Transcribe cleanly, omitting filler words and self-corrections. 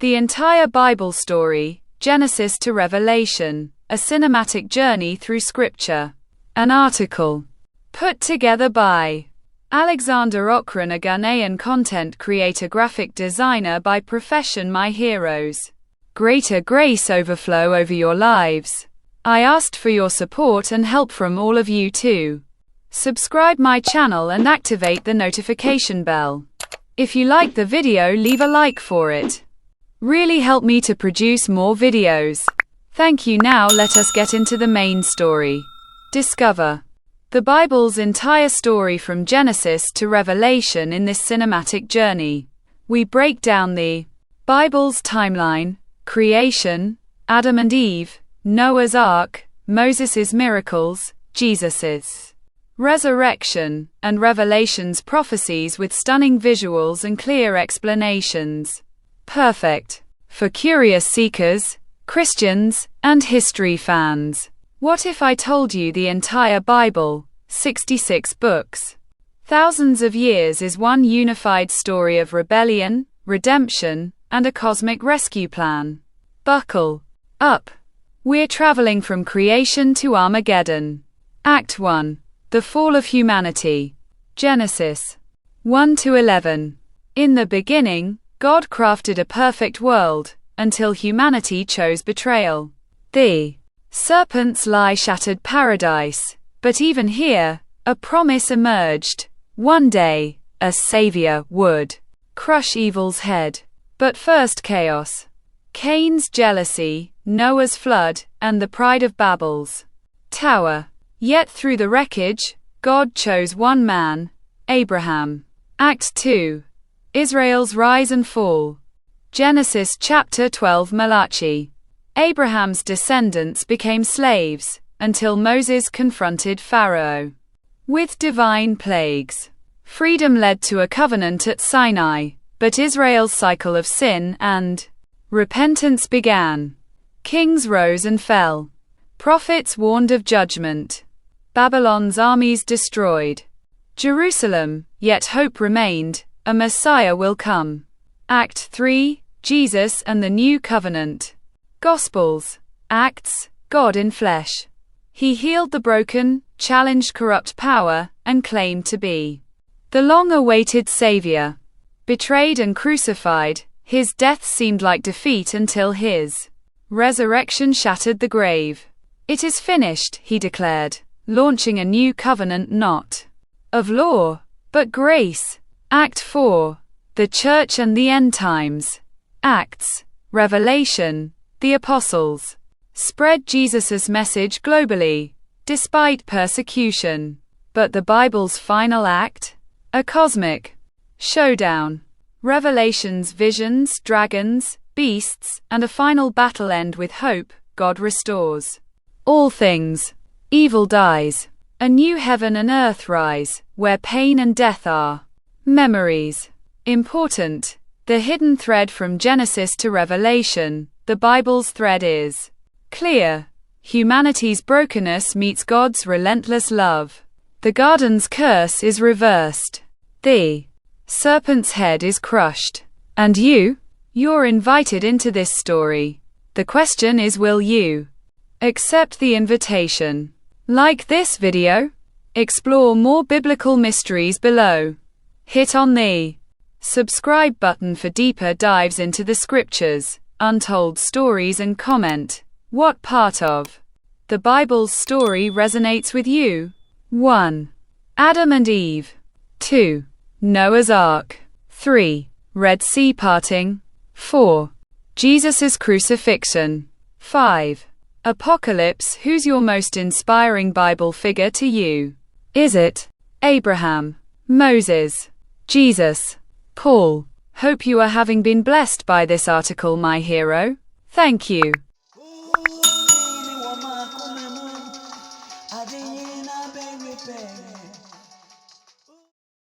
The entire Bible story, Genesis to Revelation, a cinematic journey through Scripture. An article put together by Alexander Okran, a Ghanaian content creator, graphic designer by profession. My heroes. Greater grace overflow over your lives. I asked for your support and help from all of you too. Subscribe my channel and activate the notification bell. If you like the video, leave a like for it. Really help me to produce more videos. Thank you. Now let us get into the main story. Discover the Bible's entire story from Genesis to Revelation in this cinematic journey. We break down the Bible's timeline: creation, Adam and Eve, Noah's Ark, Moses' miracles, Jesus' resurrection, and Revelation's prophecies with stunning visuals and clear explanations. Perfect for curious seekers, Christians, and history fans. What if I told you the entire Bible, 66 books, thousands of years, is one unified story of rebellion, redemption, and a cosmic rescue plan? Buckle up. We're traveling from creation to Armageddon. Act 1. The Fall of Humanity. Genesis 1 to 11. In the beginning, God crafted a perfect world, until humanity chose betrayal. The serpent's lie shattered paradise, but even here, a promise emerged. One day, a savior would crush evil's head. But first, chaos. Cain's jealousy, Noah's flood, and the pride of Babel's tower. Yet through the wreckage, God chose one man, Abraham. Act 2. Israel's rise and fall. Genesis chapter 12. Malachi. Abraham's descendants became slaves, until Moses confronted Pharaoh with divine plagues. Freedom led to a covenant at Sinai, but Israel's cycle of sin and repentance began. Kings rose and fell. Prophets warned of judgment. Babylon's armies destroyed Jerusalem, yet hope remained. A Messiah will come. Act 3. Jesus and the New Covenant. Gospels. Acts. God in flesh. He healed the broken, challenged corrupt power, and claimed to be the long-awaited Savior. Betrayed and crucified, his death seemed like defeat until his resurrection shattered the grave. It is finished, he declared, launching a new covenant not of law, but grace. Act 4. The Church and the End Times. Acts. Revelation. The Apostles spread Jesus' message globally, despite persecution. But the Bible's final act? A cosmic showdown. Revelation's visions, dragons, beasts, and a final battle end with hope. God restores all things. Evil dies. A new heaven and earth rise, where pain and death are memories. Important. The hidden thread from Genesis to Revelation. The Bible's thread is clear. Humanity's brokenness meets God's relentless love. The garden's curse is reversed. The serpent's head is crushed. And you're invited into this story. The question is, will you accept the invitation? Like this video? Explore more biblical mysteries below. Hit on the subscribe button for deeper dives into the scriptures, untold stories, and comment. What part of the Bible's story resonates with you? 1. Adam and Eve. 2. Noah's Ark. 3. Red Sea parting. 4. Jesus' crucifixion. 5. Apocalypse. Who's your most inspiring Bible figure to you? Is it Abraham, Moses, Jesus, Paul? Hope you are having been blessed by this article, my hero. Thank you.